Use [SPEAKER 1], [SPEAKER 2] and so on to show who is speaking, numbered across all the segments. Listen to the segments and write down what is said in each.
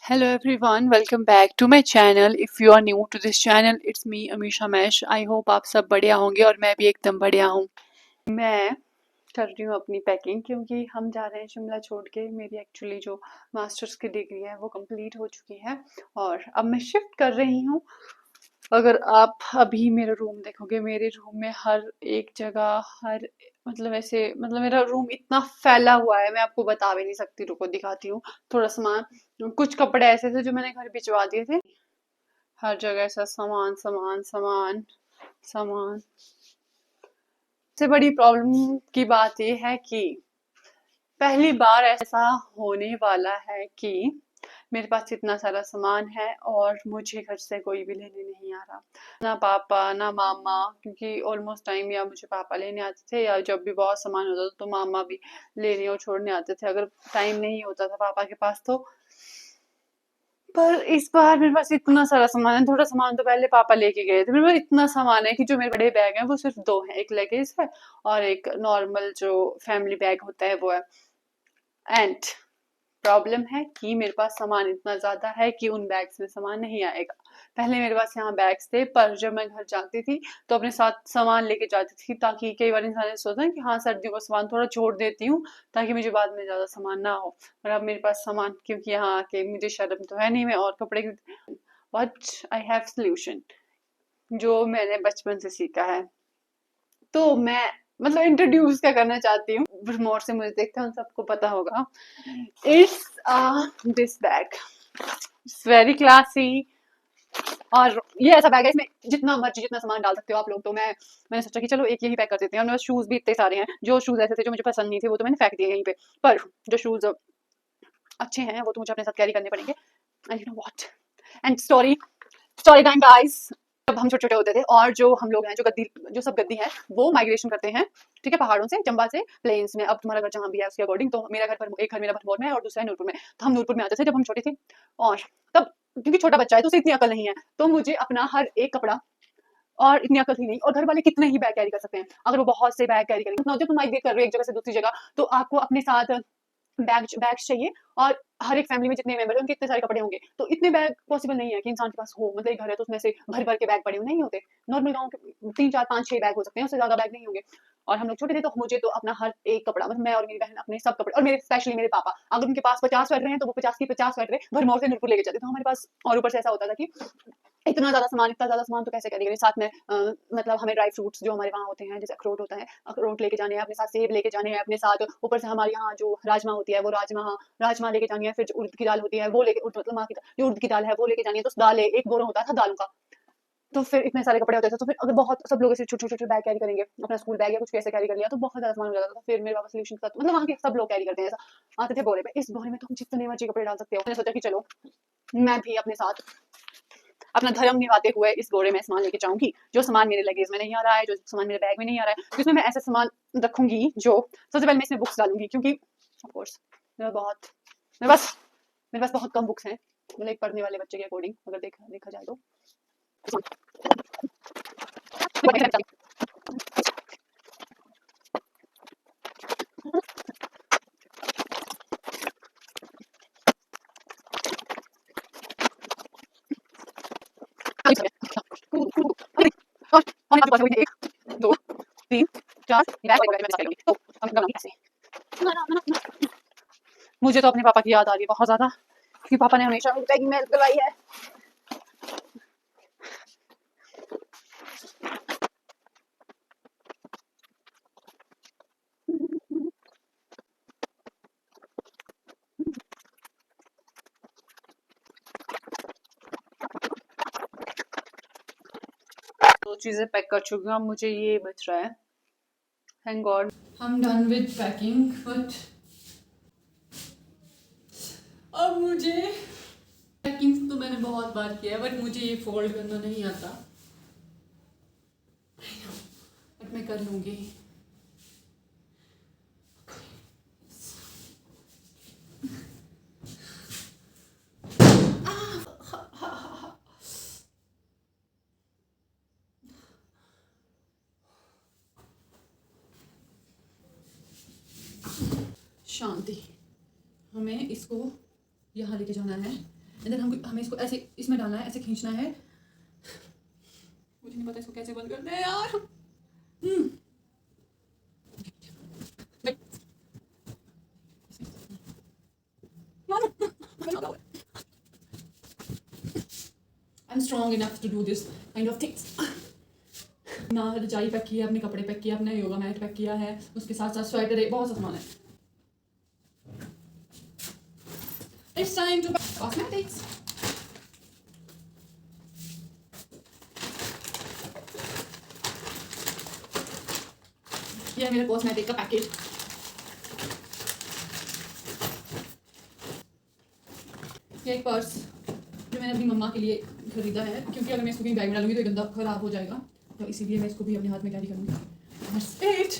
[SPEAKER 1] Hello everyone, welcome back to my channel. If you are new to this channel, it's me Amisha Mesh. I hope आप सब बढ़िया होंगे और मैं भी एकदम बढ़िया हूँ। मैं कर रही हूँ अपनी पैकिंग क्योंकि हम जा रहे हैं शिमला छोड़ के। मेरी एक्चुअली जो मास्टर्स की डिग्री है वो कंप्लीट हो चुकी है और अब मैं शिफ्ट कर रही हूँ। अगर आप अभी मेरा रूम देखोगे, मेरे रूम में हर एक जगह हर मतलब मेरा रूम इतना फैला हुआ है, मैं आपको बता भी नहीं सकती। रुको दिखाती हूँ थोड़ा सामान। कुछ कपड़े ऐसे थे जो मैंने घर भिजवा दिए थे। हर जगह ऐसा सामान सामान सामान सामान। सबसे बड़ी प्रॉब्लम की बात यह है कि पहली बार ऐसा होने वाला है कि मेरे पास इतना सारा सामान है और मुझे घर से कोई भी लेने नहीं आ रहा, ना पापा ना मामा, क्योंकि ऑलमोस्ट टाइम या मुझे पापा लेने आते थे या जब भी बहुत सामान होता था तो मामा भी लेने और छोड़ने आते थे अगर टाइम नहीं होता था पापा के पास तो। पर इस बार मेरे पास इतना सारा सामान है। थोड़ा सामान तो पहले पापा लेके गए थे। मेरे पास इतना सामान है कि जो मेरे बड़े बैग हैं वो सिर्फ दो हैं, एक लगेज है और एक नॉर्मल जो फैमिली बैग होता है वो है। एंड प्रॉब्लम है कि मेरे पास सामान इतना ज़्यादा है कि उन बैग्स में सामान नहीं आएगा। पहले मेरे पास यहाँ बैग्स थे, पर जब मैं घर जाती थी तो अपने साथ सामान लेके जाती थी, ताकि कई बार इंसान सोचता है कि हाँ सर्दियों का सामान थोड़ा छोड़ देती हूँ ताकि मुझे बाद में ज़्यादा सामान ना हो। पर अब मेरे पास सामान, क्योंकि यहाँ आके मुझे शर्म तो है नहीं, मैं और कपड़े बट आई हैव सोल्यूशन जो मैंने बचपन से सीखा है। तो मैं मतलब इंट्रोड्यूस क्या करना चाहती हूँ, भरमौर से मुझे देखते हैं उन सबको पता होगा। It's this bag, it's very classy. और ये ऐसा बैग है, इसमें जितना मर्जी जितना सामान डाल सकते हो आप लोग। तो मैंने सोचा कि चलो एक यही पैक कर देते हैं। और मेरे शूज भी इतने सारे हैं, जो शूज ऐसे थे जो मुझे पसंद नहीं थे वो तो मैंने फेंक दिए यहीं पे, पर जो शूज अच्छे हैं वो तो मुझे अपने साथ कैरी करने पड़ेंगे। And you know what, and story story time guys. जब हम छोटे छोटे होते थे और जो हम लोग हैं जो सब गद्दी हैं वो माइग्रेशन करते हैं, ठीक है, पहाड़ों से, चंबा से प्लेन्स में। अब तुम्हारा घर जहाँ भी है उसके अकॉर्डिंग। तो मेरा घर एक घर मेरा भरमौर में है और दूसरा है नूरपुर में। तो हम नूरपुर में आते थे जब हम छोटे थे। और तब क्योंकि छोटा बच्चा है तो उसे इतनी अकल नहीं है, तो मुझे अपना हर एक कपड़ा, और इतनी अकल ही नहीं, और घर वाले कितने ही बैग कैरी कर सकते हैं। अगर वो बहुत से बैग कैरी करेंगे, जब तुम माइग्रेट कर रहे हो एक जगह से दूसरी जगह, तो आपको अपने साथ बैग्स चाहिए। और हर एक फैमिली में जितने मेंबर हैं उनके इतने सारे कपड़े होंगे, तो इतने बैग पॉसिबल नहीं है कि इंसान के पास हो। मतलब एक घर है तो उसमें से भर भर के बैग पड़े हुए नहीं होते। नॉर्मल गाँव के 3 4 5 6 बैग हो सकते हैं, उससे ज्यादा बैग नहीं होंगे। और हम लोग छोटे थे तो मुझे तो अपना हर एक कपड़ा, मतलब मैं और मेरी बहन अपने सब कपड़े, और मेरे स्पेशली मेरे पापा, अगर उनके पास 50 स्वेटर हैं तो वो 50 की 50 स्वेटर भरमौर से नूरपुर लेके जाते। तो हमारे पास, और ऊपर से ऐसा होता था कि इतना ज्यादा सामान तो कैसे कैरी करें। साथ में मतलब हमें ड्राई फ्रूट्स जो हमारे वहाँ होते हैं, जैसे अखरोट होता है, अखरोट लेके जाने हैं अपने साथ, सेब लेके जाने हैं अपने साथ। ऊपर से हमारे यहाँ जो राजमा होती है वो राजमा लेके जानी है। फिर जो उड़द की दाल होती है वो लेके, मतलब माँ की जो उड़द की दाल है वो लेके जानी है। तो दाल एक बोरा होता था दालों का। तो फिर इतने सारे कपड़े होते थे, तो फिर अगर बहुत सब लोग ऐसे छोटे छोटे बैग कैरी करेंगे, अपना स्कूल बैग या कुछ कैसे कैरी कर लिया, तो बहुत ज्यादा सामान हो जाता था। फिर मेरे पापा सोल्यूशन का, मतलब वहाँ के सब लोग कैरी करते हैं ऐसा, आते थे बोरे में। इस बोरे में तुम जितने मर्जी कपड़े डाल सकते हो। मैंने सोचा कि चलो मैं भी अपने साथ अपना धर्म निभाते हुए इस बोरे में सामान लेके जाऊंगी। जो सामान मेरे लगेज में नहीं आ रहा है, जो सामान मेरे बैग में नहीं आ रहा है, जिसमें मैं ऐसा सामान रखूंगी जो, सबसे पहले मैं इसमें बुक्स डालूंगी, क्योंकि ऑफ कोर्स मेरा बहुत मेरे पास मेरे पास बहुत कम बुक्स हैं, मतलब एक पढ़ने वाले बच्चे के अकॉर्डिंग अगर देखा देखा जाए तो। और हमारे पास एक दो तीन चार बैग वगैरह मैं लूंगी, तो हम बनाऊंगी ऐसे। मुझे तो अपने पापा की याद आ रही है बहुत ज्यादा, क्योंकि पापा ने हमेशा मेरी बैगिंग में हेल्प करवाई है। दो चीजें पैक कर चुकी हूँ, अब मुझे ये बच रहा है। Thank God I am done with packing. But अब मुझे, पैकिंग तो मैंने बहुत बार किया है बट मुझे ये फोल्ड करना नहीं आता, बट मैं कर लूंगी। शांति, हमें इसको यहाँ लेके जाना है
[SPEAKER 2] एंड देन हमें इसको ऐसे इसमें डालना है, ऐसे खींचना है। मुझे नहीं पता इसको कैसे बंद करना है यार। I'm strong enough to do this kind of things. ना रजाई पैक किया, अपने कपड़े पैक किया, अपना योगा मैट पैक किया है, उसके साथ साथ स्वेटर है, बहुत सा सामान है। It's time to pack cosmetics. ये है मेरा कॉस्मेटिक का पैकेट। ये एक पर्स जो मैंने अपनी मम्मा के लिए खरीदा है, क्योंकि अगर मैं इसको कहीं बैग में डालूंगी तो ये गंदा खराब हो जाएगा, तो इसीलिए मैं इसको भी अपने हाथ में कैरी करूंगी। That's it.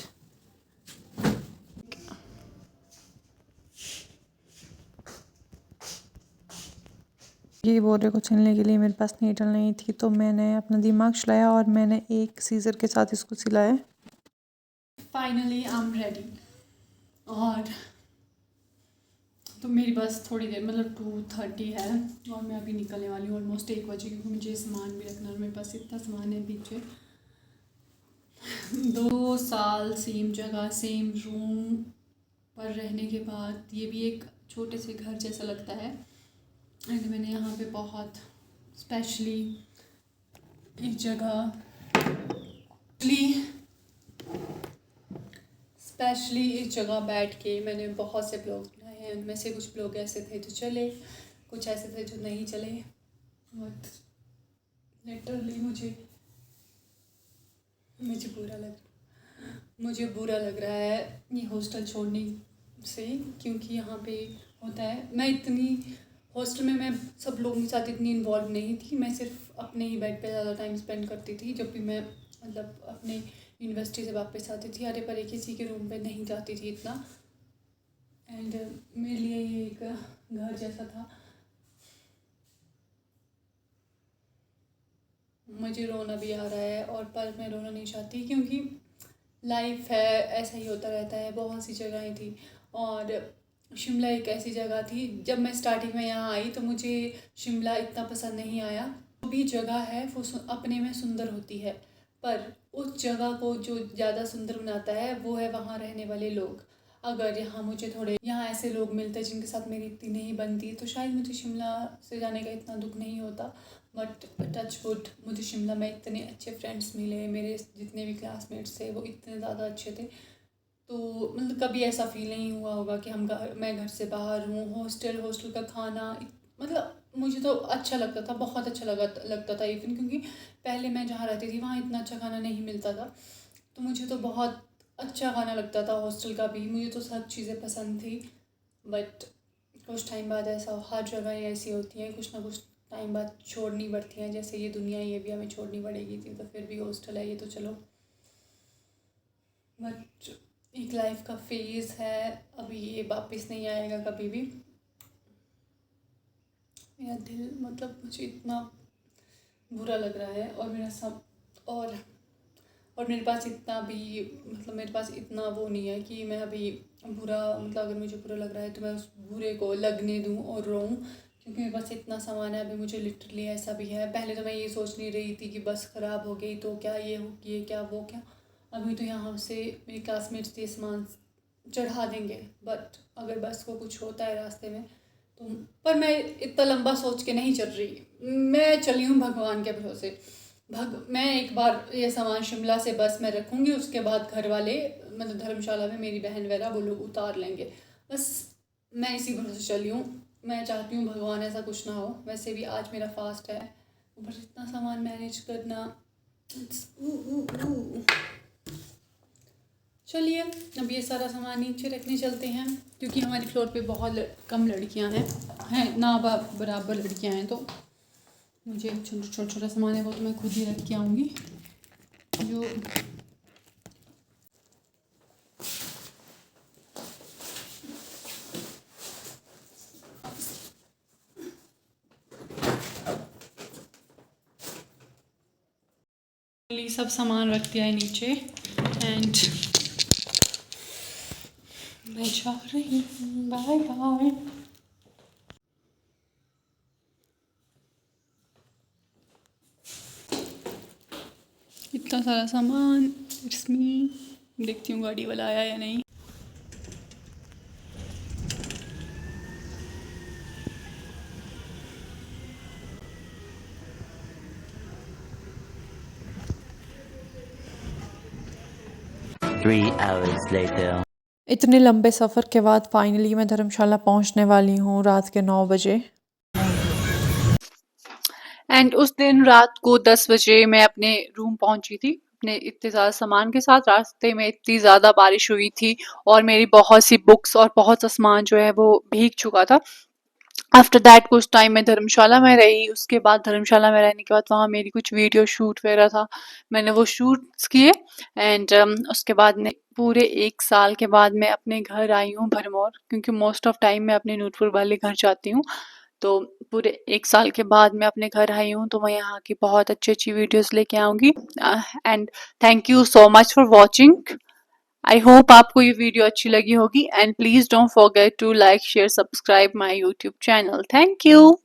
[SPEAKER 3] ये बोरे को छिलने के लिए मेरे पास नीडल नहीं थी, तो मैंने अपना दिमाग चलाया और मैंने एक सीज़र के साथ इसको सिलाया।
[SPEAKER 1] Finally I am ready. और तो मेरी बस थोड़ी देर मतलब 2:30 है और मैं अभी निकलने वाली हूँ ऑलमोस्ट 1 बजे, क्योंकि मुझे सामान भी रखना है और मेरे पास इतना सामान है पीछे। 2 साल सेम जगह सेम रूम पर रहने के बाद ये भी एक छोटे से घर जैसा लगता है। एंड मैंने यहाँ पे बहुत स्पेशली एक जगह स्पेशली इस जगह बैठ के मैंने बहुत से ब्लॉग बनाए हैं। उनमें से कुछ ब्लॉग ऐसे थे जो चले, कुछ ऐसे थे जो नहीं चले। बट लिटरली मुझे बुरा लग रहा है ये हॉस्टल छोड़ने से, क्योंकि यहाँ पे होता है मैं इतनी हॉस्टल में मैं सब लोगों के साथ इतनी इन्वॉल्व नहीं थी। मैं सिर्फ अपने ही बेड पे ज़्यादा टाइम स्पेंड करती थी जब भी मैं मतलब अपने यूनिवर्सिटी से वापस आती थी। अरे पर किसी के रूम पे नहीं जाती थी इतना। एंड मेरे लिए ये एक घर जैसा था। मुझे रोना भी आ रहा है और पर मैं रोना नहीं चाहती, क्योंकि लाइफ है, ऐसा ही होता रहता है। बहुत सी जगहें थी और शिमला एक ऐसी जगह थी। जब मैं स्टार्टिंग में यहाँ आई तो मुझे शिमला इतना पसंद नहीं आया। जो भी जगह है वो अपने में सुंदर होती है, पर उस जगह को जो ज़्यादा सुंदर बनाता है वो है वहाँ रहने वाले लोग। अगर यहाँ ऐसे लोग मिलते जिनके साथ मेरी इतनी नहीं बनती तो शायद मुझे शिमला से जाने का इतना दुख नहीं होता। बट टच वुड मुझे शिमला में इतने अच्छे फ्रेंड्स मिले। मेरे जितने भी क्लासमेट्स थे वो इतने ज़्यादा अच्छे थे, तो मतलब कभी ऐसा फील नहीं हुआ होगा कि मैं घर से बाहर हूँ। हॉस्टल का खाना मतलब मुझे तो अच्छा लगता था, बहुत अच्छा लगता था इवन, क्योंकि पहले मैं जहाँ रहती थी वहाँ इतना अच्छा खाना नहीं मिलता था। तो मुझे तो बहुत अच्छा खाना लगता था हॉस्टल का भी, मुझे तो सब चीज़ें पसंद थी। बट कुछ टाइम बाद ऐसा, हर जगह ऐसी होती है, कुछ ना कुछ टाइम बाद छोड़नी पड़ती हैं। जैसे ये दुनिया, ये भी हमें छोड़नी पड़ेगी थी, तो फिर भी हॉस्टल है ये तो चलो। बट एक लाइफ का फेज़ है, अभी ये वापस नहीं आएगा कभी भी। मेरा दिल मतलब मुझे इतना बुरा लग रहा है और मेरा सब और मेरे पास इतना भी मतलब मेरे पास इतना वो नहीं है कि मैं अभी बुरा मतलब अगर मुझे बुरा लग रहा है तो मैं उस बुरे को लगने दूँ और रोऊँ, क्योंकि मेरे पास इतना सामान है। अभी मुझे लिटरली ऐसा भी है। पहले तो मैं ये सोच नहीं रही थी कि बस ख़राब हो गई तो क्या ये हो, ये क्या वो क्या। अभी तो यहाँ से मेरे क्लासमेट्स ये सामान चढ़ा देंगे, बट अगर बस को कुछ होता है रास्ते में तो। पर मैं इतना लंबा सोच के नहीं चल रही, मैं चली हूँ भगवान के भरोसे। मैं एक बार ये सामान शिमला से बस में रखूँगी, उसके बाद घर वाले मतलब धर्मशाला में मेरी बहन वगैरह वो लोग उतार लेंगे। बस मैं इसी भरोसे चली हूँ। मैं चाहती हूँ भगवान ऐसा कुछ ना हो। वैसे भी आज मेरा फास्ट है, ऊपर से इतना सामान मैनेज करना। चलिए अब ये सारा सामान नीचे रखने चलते हैं, क्योंकि हमारी फ्लोर पे बहुत कम लड़कियां हैं ना बराबर लड़कियां हैं, तो मुझे छोटा सामान है वो तो मैं खुद ही रख के आऊँगी। जो सब सामान रख दिया है नीचे एंड मैं जा रही हूँ। Bye bye. इतना सारा सामान, इट्स मी। देखती हूँ गाड़ी वाला आया या नहीं।
[SPEAKER 4] Three hours later.
[SPEAKER 3] इतने लंबे सफ़र के बाद फाइनली मैं धर्मशाला पहुंचने वाली हूँ रात के 9 बजे।
[SPEAKER 1] एंड उस दिन रात को 10 बजे मैं अपने रूम पहुंची थी अपने इतने ज़्यादा सामान के साथ। रास्ते में इतनी ज़्यादा बारिश हुई थी और मेरी बहुत सी बुक्स और बहुत सा सामान जो है वो भीग चुका था। आफ्टर दैट कुछ टाइम मैं धर्मशाला में रही। उसके बाद धर्मशाला में रहने के बाद वहाँ मेरी कुछ वीडियो शूट वगैरह था, मैंने वो शूट्स किए। एंड उसके बाद ने पूरे 1 साल के बाद मैं अपने घर आई हूँ भरमौर, क्योंकि मोस्ट ऑफ टाइम मैं अपने नूरपुर वाले घर जाती हूँ। तो पूरे 1 साल के बाद मैं अपने घर आई हूँ, तो मैं यहाँ की बहुत अच्छी वीडियोस लेके आऊँगी। And thank you so much for watching. I hope आपको ये वीडियो अच्छी लगी होगी and please don't forget to like share subscribe my YouTube channel. Thank you.